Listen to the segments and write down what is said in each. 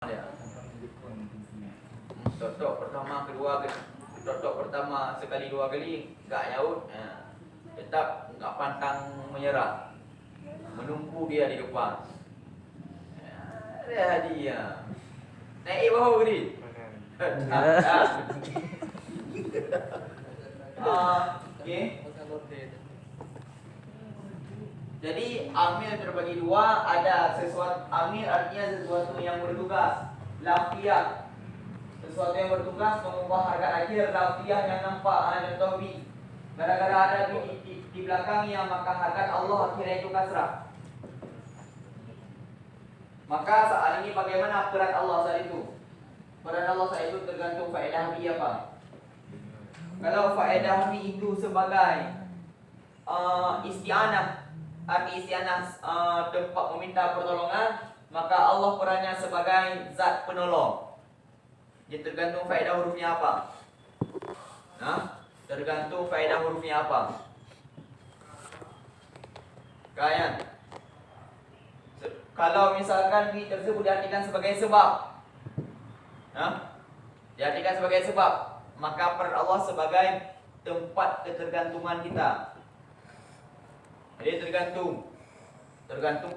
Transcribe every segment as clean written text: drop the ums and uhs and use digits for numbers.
dia. Totok pertama, kedua, totok pertama sekali dua kali enggak nyaut, tetap enggak pantang menyerah, menunggu dia di depan. Ada dia. Naik bawah tadi. Okey. Jadi amil terbagi dua, ada sesuatu amil artinya sesuatu yang bertugas, lafiah. Sesuatu yang bertugas mengubah harkat akhir, lafiah yang nampak contoh bi. Gara-gara ada bi di belakangnya maka harkat Allah akhirnya itu kasrah. Maka saat ini bagaimana peran Allah saat itu? Peran Allah saat itu tergantung faedah bi apa. Kalau faedah bi itu sebagai isti'anah, arti isti'anah tempat meminta pertolongan, maka Allah perannya sebagai zat penolong. Dia tergantung faedah hurufnya apa. Tergantung faedah hurufnya apa. Kan? Kalau misalkan bi tersebut diartikan sebagai sebab, diartikan sebagai sebab, maka peran Allah sebagai tempat ketergantungan kita. Jadi tergantung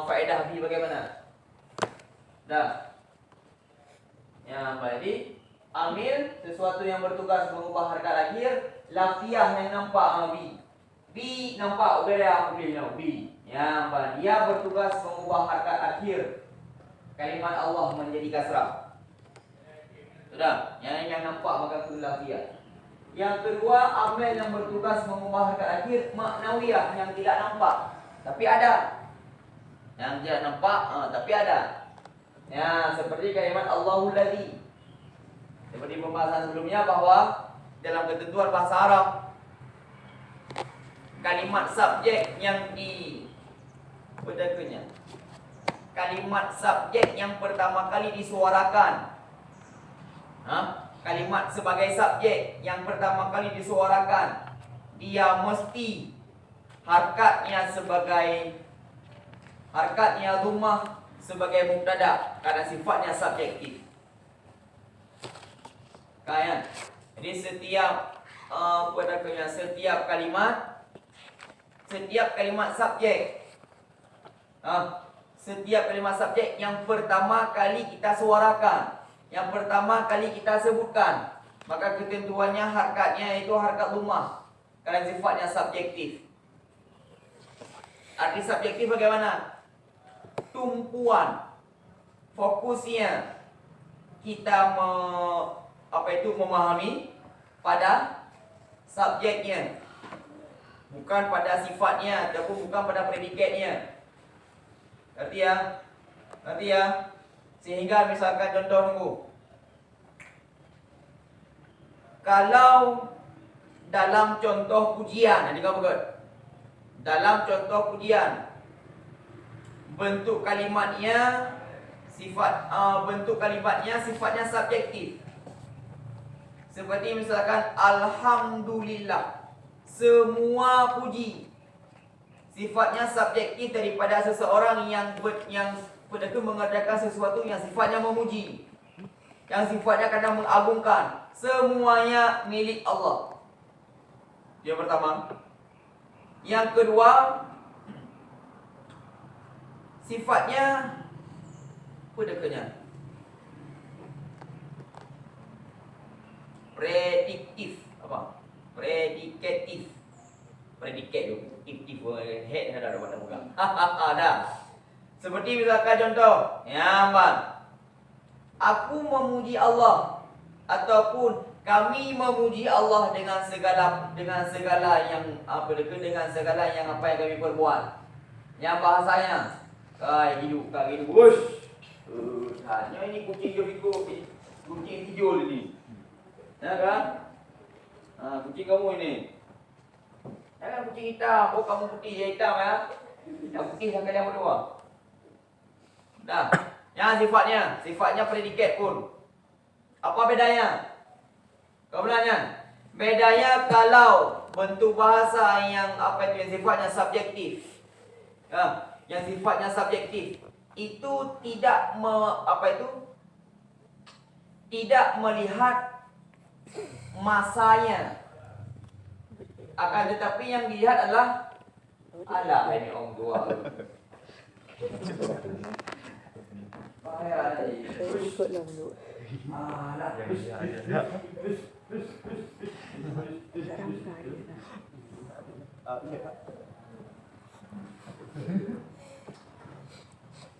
faedah bi bagaimana. Dah. Ya, jadi amil sesuatu yang bertugas mengubah harkat akhir, lafiah yang nampak bi. Bi nampak udara aku bilang bi. Ya, dia bertugas mengubah harkat akhir kalimat Allah menjadi kasrah. Sudah, yang nampak maka itu lafiah. Yang kedua, amil yang bertugas mengubah harkat akhir maknawiyah yang tidak nampak tapi ada. Yang tidak nampak tapi ada. Ya, seperti kalimat Allahul Ladzi. Seperti pembahasan sebelumnya bahwa dalam ketentuan bahasa Arab, kalimat subjek yang dibedakannya, kalimat subjek yang pertama kali disuarakan, kalimat sebagai subjek yang pertama kali disuarakan, dia mesti harkatnya dhammah sebagai mubtada karena sifatnya subjektif. Kan? Jadi setiap kalimat subjek, setiap kalimat subjek yang pertama kali kita suarakan, yang pertama kali kita sebutkan, maka ketentuannya harkatnya itu harkat dhammah karena sifatnya subjektif. Arti subjektif bagaimana? Tumpuan, fokusnya kita memahami pada subjeknya, bukan pada sifatnya ataupun bukan pada predikatnya. Ngerti ya? Sehingga misalkan contoh tunggu. Kalau dalam contoh pujian, nanti kamu buat. Dalam contoh pujian, bentuk kalimatnya sifatnya subjektif. Seperti misalkan alhamdulillah, semua puji, sifatnya subjektif daripada seseorang yang mengerjakan sesuatu yang sifatnya memuji, yang sifatnya kadang mengagungkan. Semuanya milik Allah. Yang pertama. Yang kedua, sifatnya prediktif. Apa? Predikatif. Predikat tu. If head ada pada muka. Dah. Seperti misalkan contoh, ya Abang, aku memuji Allah ataupun kami memuji Allah dengan segala yang dengan segala yang apa yang kami perbuat. Yang bahasanya hidup. Wush. Hanya ini kucing hijau ini. Ya kan? Kucing kamu ini. Jangan kucing hitam. Oh, kamu putih, dia hitam ya. Yang putih sama kalian berdua. Dah. Yang sifatnya predikat pun. Apa bedanya? Kau bertanya, bedanya kalau bentuk bahasa yang sifatnya subjektif, yang sifatnya subjektif, itu tidak melihat masanya, akan tetapi yang dilihat adalah alah ini orang tua. Bahaya tadi. Ikutlah dulu. Alah.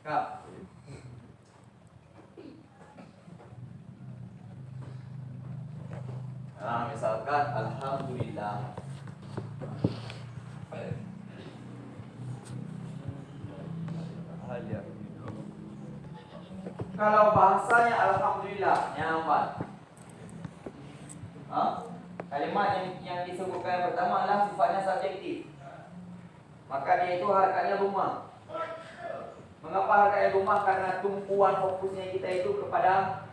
Kak. Misalkan alhamdulillah. Kalau bahasanya alhamdulillah, nyaman. Kalimat yang disebutkan yang pertama adalah sifatnya subjektif. Maka dia itu harkatnya rumah. Mengapa harkatnya rumah? Karena tumpuan fokusnya kita itu kepada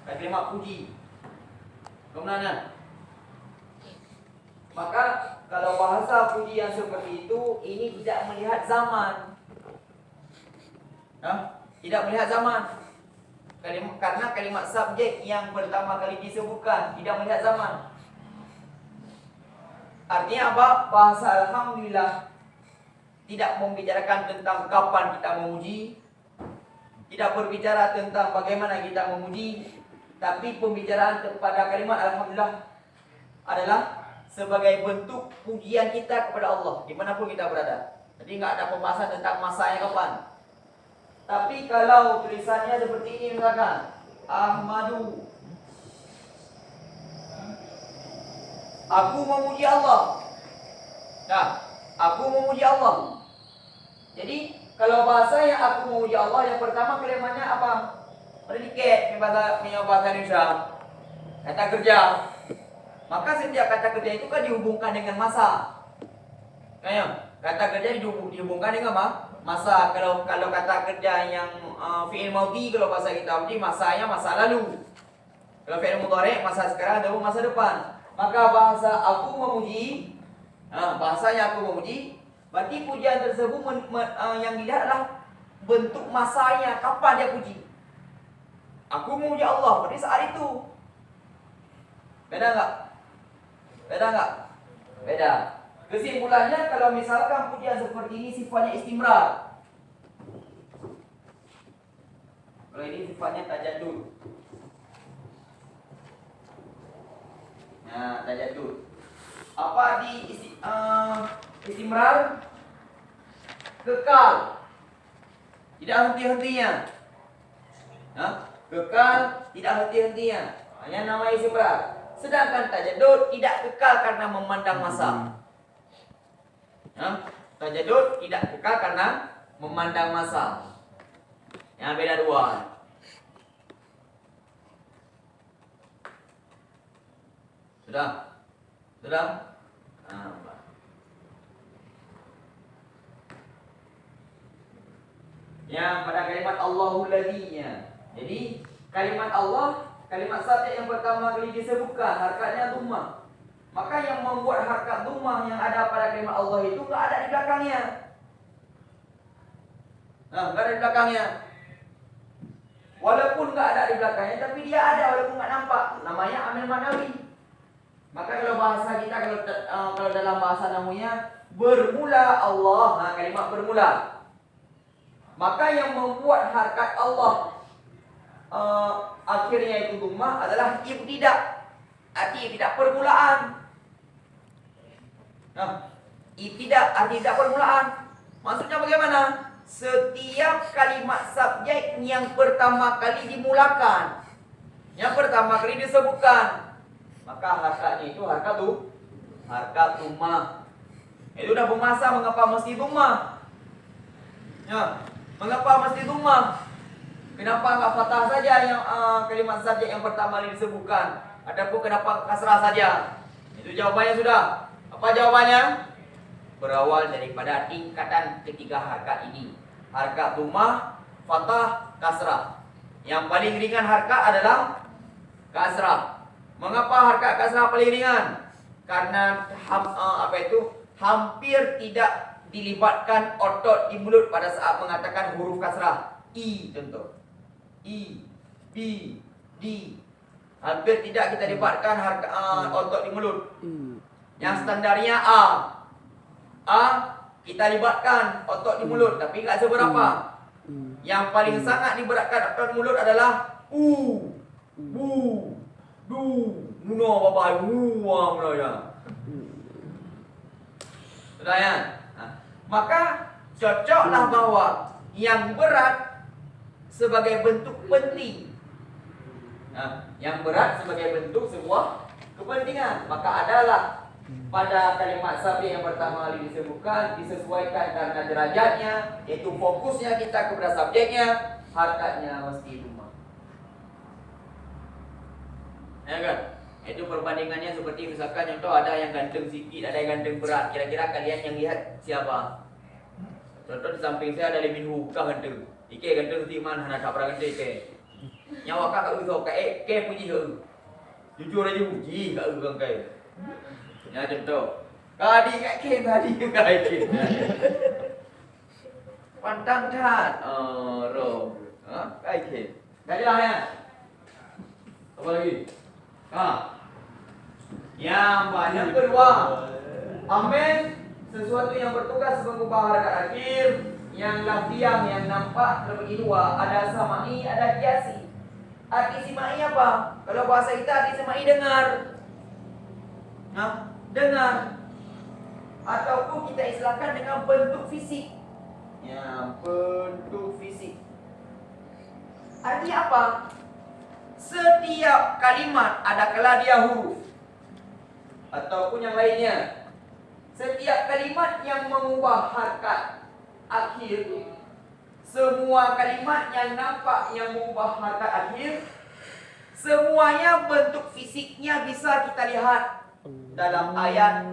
kalimat puji. Kemudian, maka kalau bahasa puji yang seperti itu, ini tidak melihat zaman. Tidak melihat zaman. Karena kalimat subjek yang pertama kali disebutkan tidak melihat zaman. Artinya apa? Bahasa alhamdulillah tidak membicarakan tentang kapan kita memuji, tidak berbicara tentang bagaimana kita memuji, tapi pembicaraan kepada kalimat alhamdulillah adalah sebagai bentuk pujian kita kepada Allah dimanapun kita berada. Jadi nggak ada pembahasan tentang masanya kapan. Tapi kalau tulisannya seperti ini misalkan Ahmadu, aku memuji Allah. Nah, aku memuji Allah. Jadi kalau bahasanya aku memuji Allah, yang pertama kalimatnya apa? Predikat bahasa Indonesia. Kata kerja. Maka setiap kata kerja itu kan dihubungkan dengan masa. Kata kerja dihubungkan dengan masa. Kalau kata kerja yang fi'il madhi, kalau bahasa kita berarti masanya masa lalu. Kalau fi'il mudhari masa sekarang atau masa depan. Maka bahasa aku memuji, bahasanya aku memuji, berarti pujian tersebut yang dilihat adalah bentuk masanya, kapan dia puji. Aku memuji Allah, berarti saat itu. Beda enggak? Beda. Kesimpulannya, kalau misalkan pujian seperti ini sifatnya istimrar. Kalau ini sifatnya tajadud. Nah, tajadud. Apa di istimrar? Kekal. Tidak henti-hentinya. Kekal, tidak henti-hentinya. Hanya nama istimrar. Sedangkan tajadud tidak kekal karena memandang masa. Tajadud tidak kekal karena memandang masa. Yang beda dua. Sudah? Yang pada kalimat Allahul ladhinya. Jadi kalimat Allah, kalimat subjek yang pertama kali disebutkan, harkatnya dhammah. Maka yang membuat harkat dhammah yang ada pada kalimat Allah itu enggak ada di belakangnya. Enggak ada di belakangnya. Walaupun enggak ada di belakangnya, tapi dia ada walaupun enggak nampak. Namanya amil manawi. Maka kalau bahasa kita, kalau dalam bahasa namunya bermula Allah, kalimat bermula. Maka yang membuat harkat Allah akhirnya itu dhammah adalah ibtidak. Arti tidak permulaan. Ibtidak arti tidak permulaan. Maksudnya bagaimana? Setiap kalimat subjek yang pertama kali dimulakan, yang pertama kali disebutkan, maka harkatnya itu harkat dhammah. Itu udah bermasa mengapa mesti dhammah. Mengapa mesti dhammah? Kenapa enggak fathah saja yang kalimat subjek yang pertama kali disebutkan? Ataupun kenapa kasrah saja? Itu jawabannya sudah. Apa jawabannya? Berawal daripada tingkatan ketiga harkat ini. Harkat dhammah, fathah, kasrah. Yang paling ringan harkat adalah kasrah. Mengapa harkat kasrah paling ringan? Karena hampir tidak dilibatkan otot di mulut pada saat mengatakan huruf kasrah. I contoh. I, B, D. Hampir tidak kita libatkan otot di mulut. Yang standarnya A. A kita libatkan otot di mulut, tapi tak seberapa. Yang paling sangat libatkan otot di mulut adalah U, Bu, Du, Muno, Bapa, Mua, Muno ya. Sudah ya? Maka cocoklah bahawa yang berat sebagai bentuk penting. Yang berat sebagai bentuk sebuah kepentingan. Maka adalah pada kalimat subjek yang pertama kali disebutkan, disesuaikan karena derajatnya, iaitu fokusnya kita kepada subjeknya, harkatnya mesti rumah. Ya kan? Itu perbandingannya seperti misalkan contoh ada yang ganteng sikit, ada yang ganteng berat. Kira-kira kalian yang lihat siapa? Contoh di samping saya ada Lee Min Ho, kah ganteng. Ike ganteng sikit man, hana tak pernah ganteng Ike. Nyawa kak usah ke puji ke. Jujur aja puji kak urang kai. Ya contoh. Kadi kat ke tadi juga Ike. Pantang tat. Ro. Kai ke. Kadilah ya. Apa lagi? Yang kedua, amin sesuatu yang bertugas mengubah harkat akhir, yang lafziah yang nampak terbagi dua, ada samai, ada kiasi. Arti simai apa? Kalau bahasa kita arti simai dengar. Dengar. Ataupun kita istilahkan dengan bentuk fisik. Ya, bentuk fisik. Arti apa? Setiap kalimat ada kala dia huruf ataupun yang lainnya. Setiap kalimat yang mengubah harkat akhir, semua kalimat yang nampak yang mengubah harkat akhir, semuanya bentuk fisiknya bisa kita lihat dalam ayat,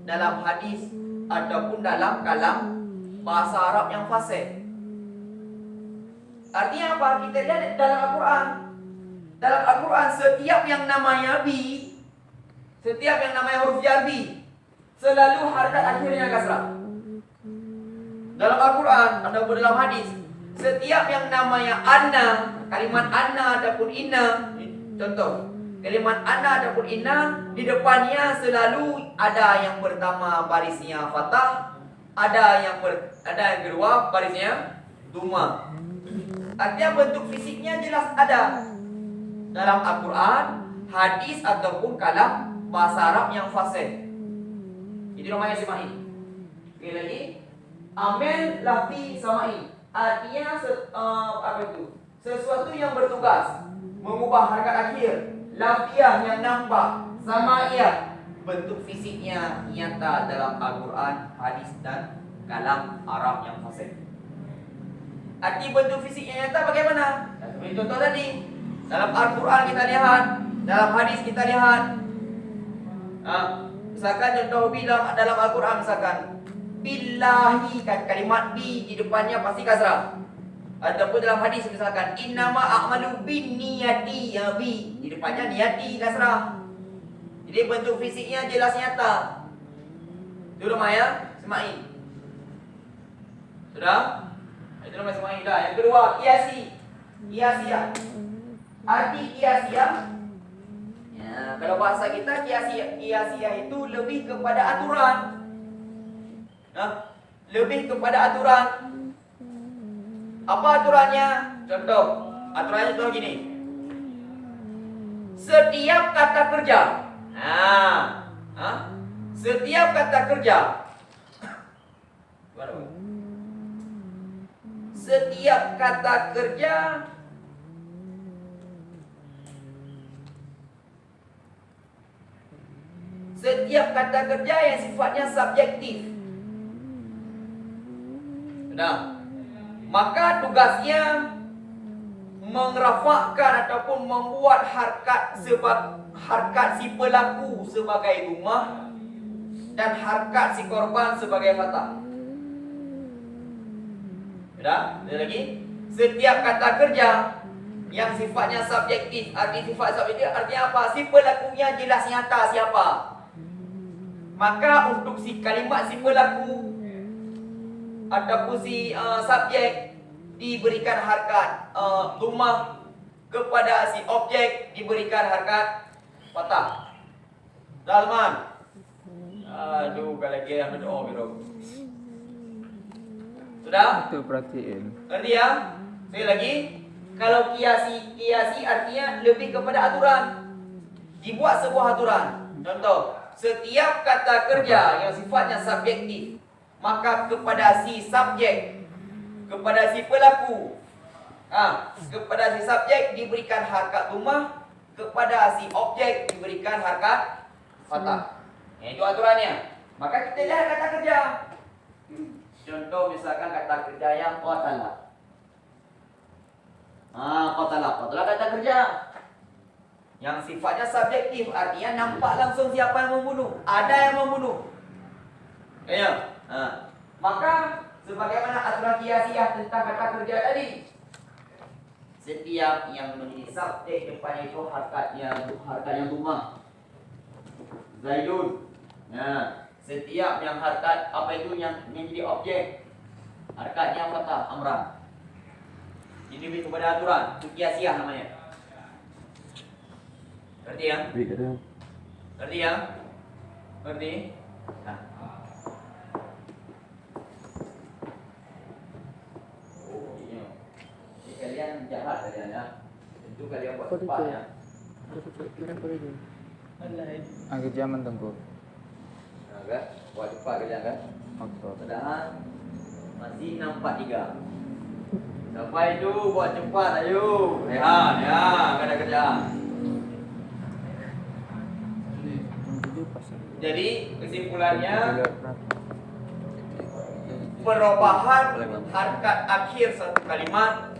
dalam hadis ataupun dalam kalam bahasa Arab yang fasih. Artinya apa? Kita lihat dalam Al-Quran. Dalam Al-Quran setiap yang namanya bi, setiap yang namanya huruf jar bi, selalu harkat akhirnya kasrah. Dalam Al-Quran ataupun dalam hadis, setiap yang namanya anna, kalimat anna ataupun inna, contoh, kalimat anna ataupun inna, di depannya selalu ada yang pertama barisnya fathah, ada yang kedua barisnya dhamma. Artinya bentuk fisiknya jelas ada dalam Al-Quran, hadis ataupun kalam bahasa Arab yang fasih. Itu namanya simai. Sekali lagi, amin lafzi samai. Artinya apa itu? Sesuatu yang bertugas mengubah harkat akhir, lafziah yang nampak, samaiyah, bentuk fisiknya nyata dalam Al-Quran, hadis dan kalam Arab yang fasih. Arti bentuk fisiknya nyata bagaimana? Seperti contoh tadi. Dalam Al-Quran kita lihat, dalam hadis kita lihat. Misalkan contoh bilang dalam Al-Quran misalkan billahi, kan kalimat bi di depannya pasti kasrah. Ataupun dalam hadis misalkan innama a'malu binniyati, ya bi di depannya niyati kasrah. Jadi bentuk fisiknya jelas nyata. Itu namanya semai. Sudah? Itu namanya semai dah. Yang kedua, kiasi. Kiasiyah. Arti kiasiyah, ya, kalau bahasa kita kiasiyah itu lebih kepada aturan. Lebih kepada aturan. Apa aturannya? Contoh, aturannya contoh gini. Setiap kata kerja, setiap kata kerja, setiap kata kerja setiap kata kerja yang sifatnya subjektif. Nah, maka tugasnya mengrafakkan ataupun membuat harkat si pelaku sebagai rumah dan harkat si korban sebagai fathah. Sudah? Ada lagi? Setiap kata kerja yang sifatnya subjektif, arti sifat subjektif artinya apa? Si pelakunya jelas nyata siapa. Maka untuk si kalimat si pelaku ataupun si subjek diberikan harkat dhammah, kepada si objek diberikan harkat fathah. Dalman. Aduh, kalau lagi yang berdoa biro. Sudah? Itu perhatiin. Ngerti ya? Sekali lagi, kalau kiasi artinya lebih kepada aturan. Dibuat sebuah aturan. Contoh, setiap kata kerja yang sifatnya subjektif, maka kepada si subjek, kepada si pelaku, kepada si subjek diberikan harkat dhammah, kepada si objek diberikan harkat fathah. Itu aturannya. Maka kita lihat kata kerja. Contoh misalkan kata kerja yang qatala. Qatala kata kerja yang sifatnya subjektif, artinya nampak langsung siapa yang membunuh, ada yang membunuh. Ya. Maka sebagaimana aturan kiasiah tentang kata kerja tadi, setiap yang menjadi subjek depan itu harkatnya dhammah. Zaidun. Setiap yang harkat apa itu yang menjadi objek, harkatnya fathah amran. Ini lebih kepada aturan, itu kiasiah namanya. Ngerti ya? Ngerti ya? Ngerti? Nah. Kalian jahat kalian ya. Tentu kalian buat cepat ya. Agak zaman tengku. Kan? Buat cepat kalian kan? Padahal masih 643. Sampai itu buat cepat ayo. Rehan ya, ada kerjaan. Jadi kesimpulannya, perubahan harkat akhir satu kalimat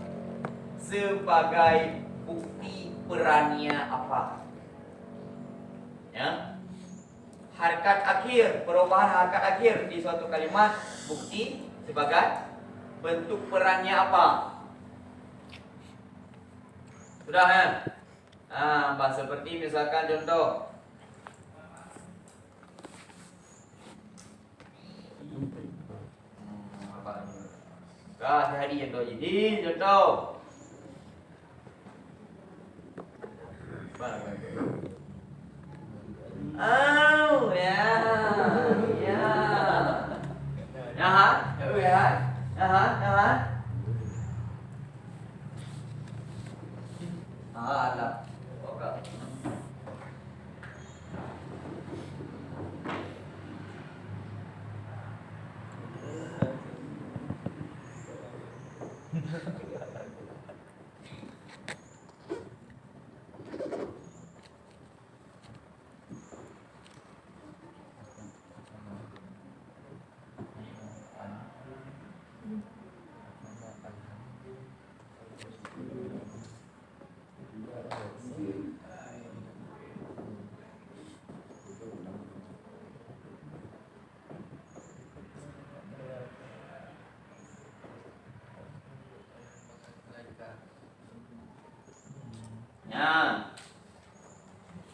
sebagai bukti perannya apa? Ya. Harkat akhir, perubahan harkat akhir di suatu kalimat bukti sebagai bentuk perannya apa? Sudah ya? Seperti misalkan contoh, hari contoh ini contoh. Oh ya, ya, ada. Oke.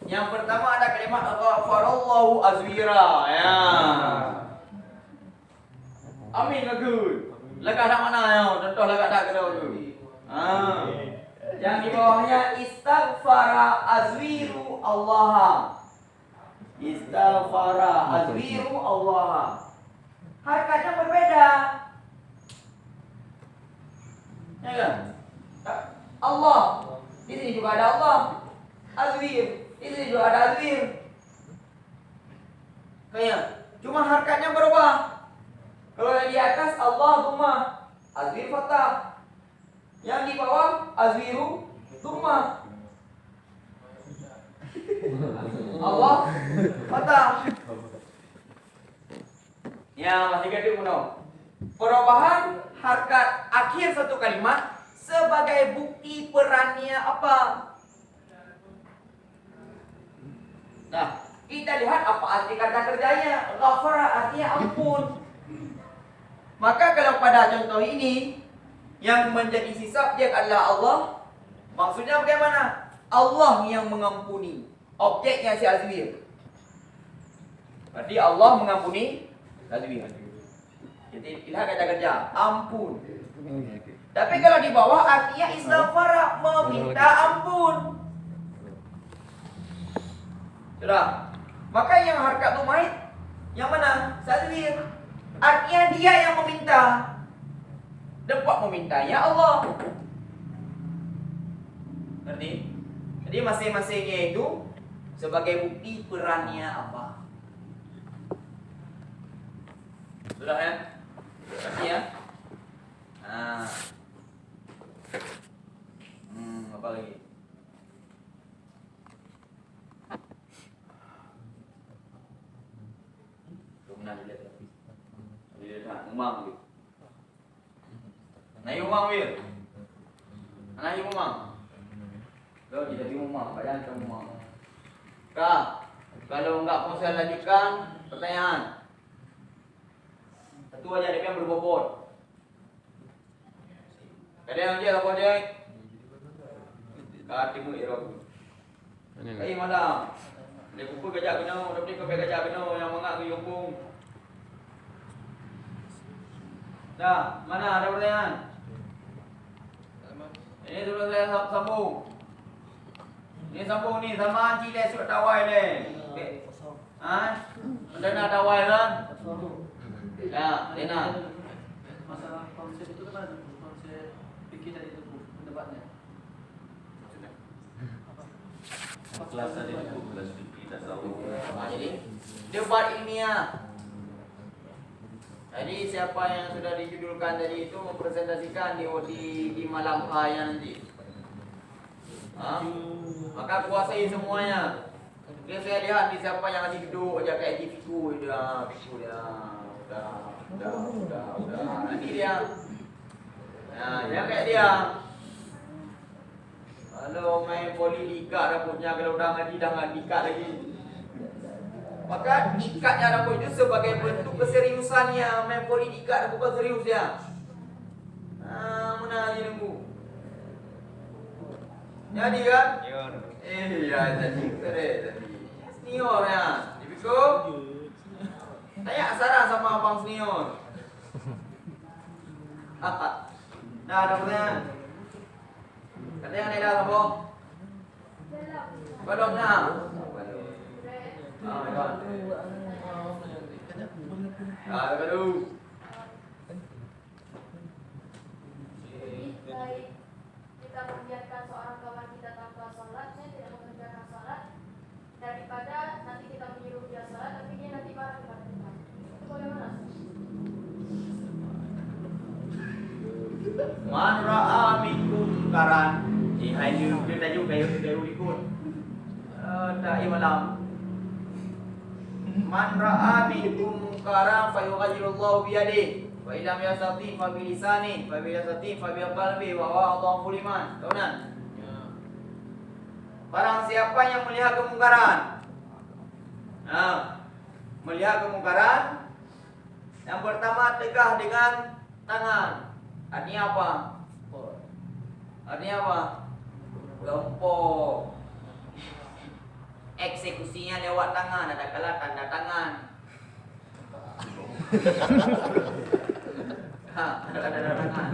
Yang pertama ada kalimat ghafarallahu azwira. Ya. Amin bagus. Lekat dak mana ya? Contoh lekat dak kena tu. Yang di bawahnya istaghfara azwiru Allah. Istaghfara azwiru Allah. Harkatnya berbeda. Ya kan? Allah. Di sini juga ada Allah. Azwir. Di sini juga ada azwir. Kayak cuma harkatnya berubah. Kalau yang di atas Allah dhammah, azwir fathah. Yang di bawah azwiru dhammah. Allah fathah. Ya, masih gaduh puno. Perubahan harkat akhir satu kalimat sebagai bukti perannya apa? Nah, kita lihat apa arti kata kerjanya. Ghafara artinya ampun. Maka kalau pada contoh ini yang menjadi si subjek adalah Allah, maksudnya bagaimana? Allah yang mengampuni. Objeknya si azwir. Berarti Allah mengampuni azwir. Jadi ilah kerja-kerja. Ampun. Tapi kalau di bawah artinya istighfar, meminta ampun. Sudah. Maka yang harkat tumait yang mana? Sazwir. Artinya dia yang meminta. Dapat memintanya Allah. Ngerti? Jadi masing-masingnya itu sebagai bukti perannya apa. Sudah ya? Ngerti ya? Nah. Apa lagi? Nah, dilihat umang gitu. Nah, umang wir. Nah, umang. Kalau kita di umang, bayang ke umang. Kak, kalau enggak mau saya lanjutkan pertanyaan. Satu aja dia yang berbobot. Kadang aja apa aja? Katimu irok. Ai malam. Dia kumpul gajah kena, tapi kau gajah kena yang mangak tu yopung. Dah, mana ada pertanyaan? Ini sudah saya sambung. Ini sambung ni sama cile sudah tawai le. Ha? Anda nak tawai kan? Ya, Lena. Masalah konsep itu kan ada konsep fikih tadi itu pendebatnya. Kelas tadi itu kelas fikih tasawuf. Jadi debat ilmiah. Jadi siapa yang sudah dijudulkan tadi itu mempresentasikan di malam raya nanti. Maka kuasai semuanya. Dia saya lihat di siapa yang masih duduk aja kayak di fiku dia, udah. Nanti dia. Nah, dia kayak dia. Kalau main poli diikat rambutnya, kalau udah ngaji dah nggak diikat lagi. Maka ikatnya rambut itu sebagai bentuk keseriusannya. Main poli diikat bukan serius ya. Mana aja nunggu. Jadi kan? Iya, jadi keren tadi. Senior ya. Dibiko. Tanya saran sama abang senior. Nah, ada pertanyaan. Katanya ada apa? Belum nah. Baru. Kita membiarkan seorang kawan kita tanpa sholat, dia tidak mengerjakan sholat, daripada nanti kita menyuruh dia sholat, tapi dia nanti marah kepada kita. Itu bagaimana? Man ra'a minkum karan. Hai kita juga kayu ikut. Tak malam. Man ra'a minkum karan fayughayyirullahu biyadihi. Wa illam yastati fa bi lisani, fa bi yastati fa bi qalbi wa huwa adhafu liman. Tahu tak? Barang siapa yang melihat kemungkaran. Melihat kemungkaran, yang pertama tegah dengan tangan. Artinya apa? Artinya apa? Gempok. Eksekusinya lewat tangan, ada kala tanda tangan. Ada tanda tangan.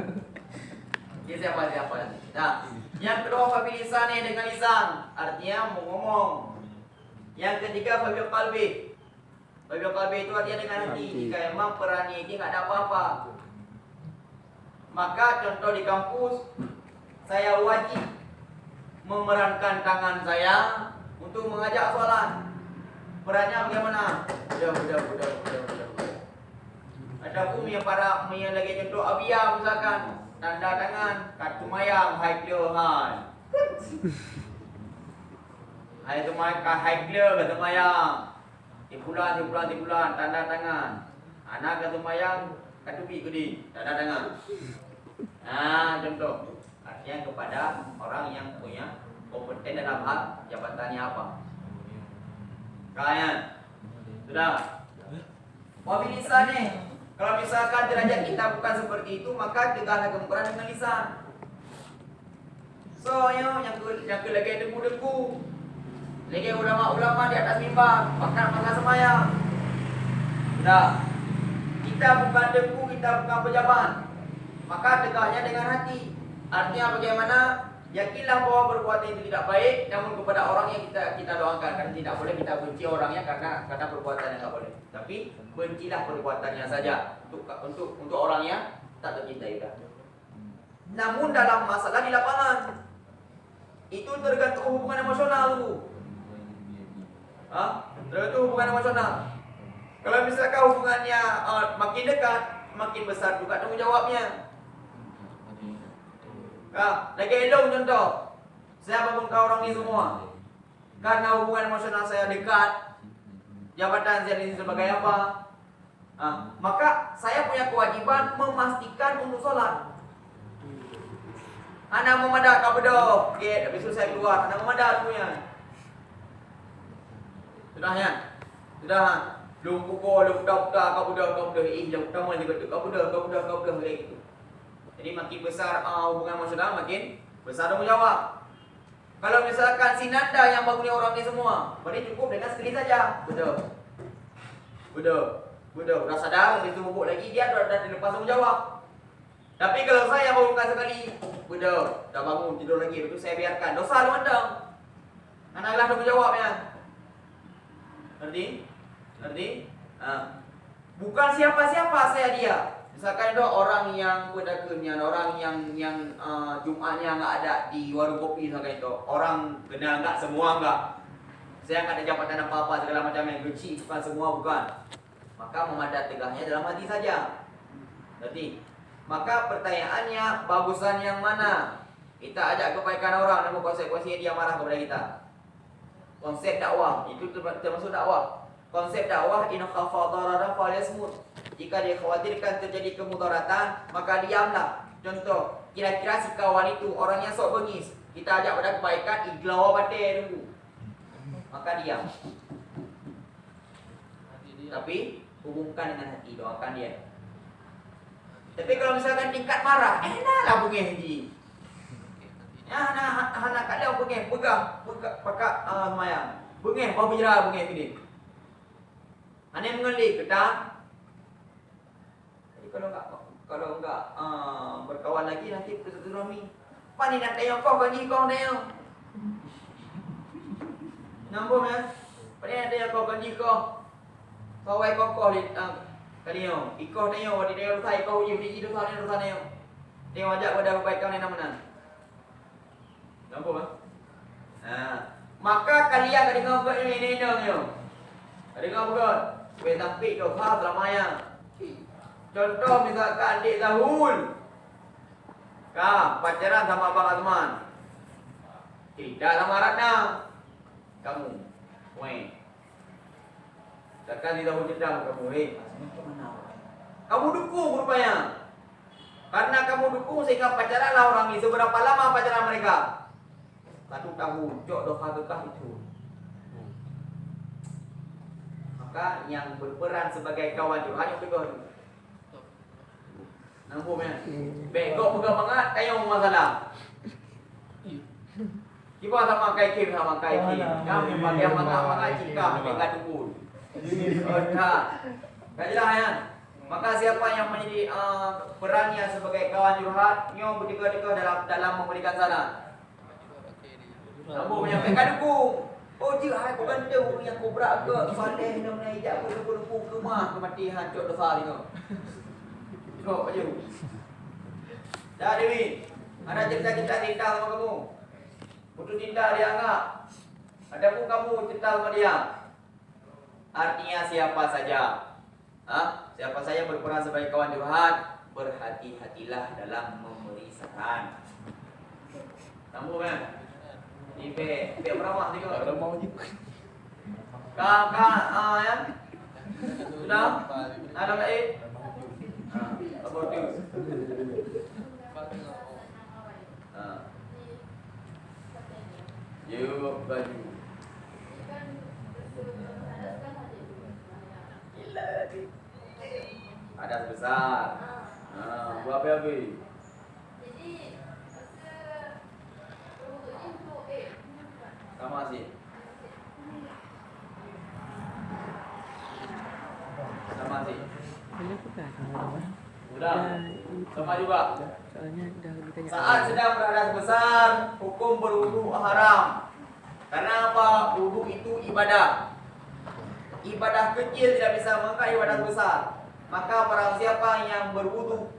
Ini siapa? Nah, yang kedua fabilisani dengan lisan, artinya mengomong. Yang ketiga fabil qalbi. Fabil qalbi itu artinya dengan hati. Jika memang perannya ini enggak ada apa-apa. Maka contoh di kampus, saya wajib memerankan tangan saya untuk mengajak sholat. Perannya bagaimana? Udah. Ada pun yang para yang lagi contoh abia misalkan, tanda tangan, kartu mayang, high clear hand. Hai tu mayang, high clear kartu mayang. Di bulan, tanda tangan. Anak kartu mayang, kartu kudi, tanda tangan. Nah, contoh. Artinya kepada orang yang punya kompeten dalam hal jabatannya apa. Kalian sudah. Wabil lisan nih. Kalau misalkan derajat kita bukan seperti itu, maka tegaklah kemungkaran dengan lisan. So, yang lagi debu-debu. Lagi ulama-ulama di atas mimbar, bahkan masa semayang. Sudah. Kita bukan debu, kita bukan pejabat. Maka tegaknya dengan hati. Artinya bagaimana? Yakinlah bahwa perbuatan itu tidak baik, namun kepada orang yang kita doakan. Karena tidak boleh kita benci orangnya karena perbuatan yang tidak boleh. Tapi bencilah perbuatannya saja. Untuk orangnya tak tercintai dah. Namun dalam masalah di lapangan, itu tergantung hubungan emosional tu. Tergantung hubungan emosional. Kalau misalkan hubungannya makin dekat, makin besar juga tanggung jawabnya. Lagi elong contoh, saya membongkar orang ni semua karena hubungan emosional saya dekat, jabatan saya di sini sebagai apa, maka saya punya kewajiban memastikan untuk sholat. Anak memadak kau bedok, okay, habis itu saya keluar, anak memadak punya. Sudah ya? Sudah. Lu pukul, lu budak, kau budak, jauh utama juga tu, kau budak, gitu. Jadi makin besar hubungan emosional, makin besar tanggung jawab. Kalau misalkan si Nanda yang bangunnya orang ni semua, berarti cukup dengan sekali saja. Budak. Dah sadar, dia tu bubuk lagi, dia dah dilepas tanggung jawab. Tapi kalau saya bangunkan sekali, budak, dah bangun, tidur lagi, betul saya biarkan. Dosa lu mandang. Anaklah tanggung jawabnya. Ngerti? Bukan siapa-siapa saya dia. Misalkan ada orang yang pedagangnya, orang yang Jumatnya enggak ada di warung kopi misalkan itu. Orang kenal enggak, semua enggak. Saya enggak ada jabatan apa-apa segala macam yang kecil, bukan semua, bukan. Maka memadat tegahnya dalam hati saja. Berarti maka pertanyaannya, bagusan yang mana? Kita ajak kebaikan orang, namun konsekuensinya dia marah kepada kita. Konsep dakwah, itu termasuk dakwah. Konsep dakwah, in khafa darara falyasmut. Jika dia khawatirkan terjadi kemudaratan, maka diamlah. Contoh, kira-kira si kawan itu orangnya sok bengis, kita ajak pada kebaikan, iglawa batin dulu, maka diam. Tapi hubungkan dengan hati, doakan dia. Tapi kalau misalkan tingkat marah, lah bengih ni. Anak kalian bengih, pegang, pakat semayang. Bengih, bawa berjerah bengih ni. Ane mengelik, kedah. Kalau enggak berkawan lagi nanti bersilaturahmi. Apa ni nak tengok kau gaji kau tengok. Nambung ya. Apa ni nak tengok kau gaji kau. Kau wai kau di kali yo. Iko tengok di dia rusai kau uji di dosa ni. Tengok ajak pada kebaikan ni nama. Nambung ah. Maka kalian ada dengar buat ni yo. Ada dengar bukan? Wei tapi dosa selamanya. Contoh misalkan adik Zahul pacaran sama Abang Azman, tidak sama Ratna, kamu misalkan di Zahul cedang kamu kamu dukung rupanya. Karena kamu dukung sehingga pacaranlah orang ini. Seberapa lama pacaran mereka? 1 tahun. Cok dosa gekah itu. Maka yang berperan sebagai kawan curhat yang pegang. Nampak kan? Begok pegang banget, tayang masalah. Kita sama kai kim sama kai kim. Kami pakai mangga cika mereka dukun. Kajilah ya. Maka siapa yang menjadi perannya sebagai kawan curhat, nyo berdekat-dekat dalam memberikan saran. Nampak menyampaikan dukung. Oh dia aku benda yang kobra ke saleh nak naik aku lupa ke rumah kematian cok dosa ni kau. Kau baju. Dah Dewi. Ada cerita sama kamu. Putus cinta dia enggak? Ada pun kamu cerita sama dia. Artinya siapa saja. Siapa saja berperan sebagai kawan curhat, berhati-hatilah dalam memberi saran. Kamu kan? Ini be beramah juga. Beramah juga. Kakak ya. Sudah? Ada lagi? Apa tu? Yuk baju. Ada besar. Buat apa? Jadi Sama sih. Sama sih. Sudah. Sama juga. Soalnya udah lebih banyak. Saat sedang berhadas besar, hukum berwudu haram. Karena apa? Wudu itu ibadah. Ibadah kecil tidak bisa mengangkat ibadah besar. Maka barang siapa yang berwudu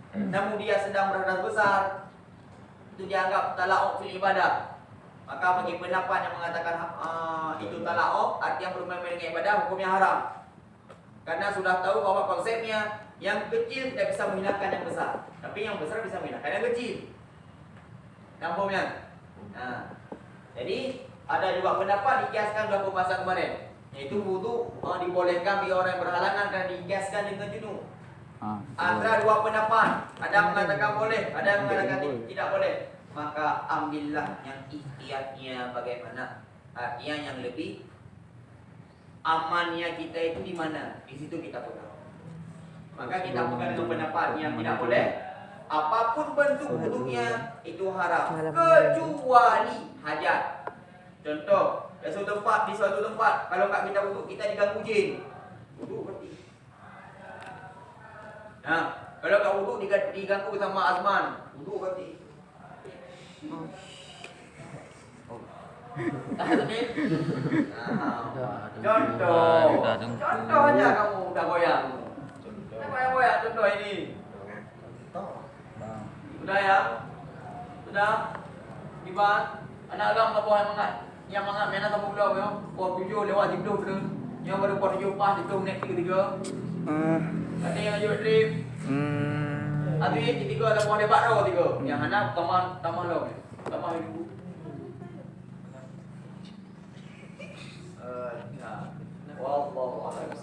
namun dia sedang berhadas besar, itu dianggap tala'uk fil ibadah. Maka bagi pendapat yang mengatakan itu tala'uk, artinya bermain-main dengan ibadah, hukumnya haram. Karena sudah tahu bahwa konsepnya yang kecil tidak bisa menghinakan yang besar, tapi yang besar bisa menghinakan yang kecil. Nampaknya. Nah, jadi ada juga pendapat dikiaskan dalam pembahasan kemarin, yaitu wudu dibolehkan bagi orang yang berhalangan karena dikiaskan dengan junub. Antara dua pendapat, ada yang mengatakan boleh, ada yang mengatakan tidak boleh. Maka ambillah yang ihtiyatnya bagaimana. Artinya yang lebih amannya kita itu di mana? Di situ kita pegang. Maka kita pegang dengan pendapat yang tidak boleh. Apapun bentuk wudunya itu haram kecuali hajat. Contoh, di suatu tempat kalau enggak kita wudu kita diganggu jin. Wudu berarti. Nah, kalau enggak wudu diganggu sama azman, wudu berarti. Contoh aja kamu udah goyang. Goyang contoh ini. Sudah ya? Sudah? Dibat? Anak agam ke bawah yang mangat mana kamu belum ya? Buat video lewat tidur ke? Yang baru buat video pas itu menit tiga. Ada yang ajut trip. Ada yang tiga ada mau debat ro tiga. Yang anak tamah lo. Tamah ibu. Wallahu a'lam.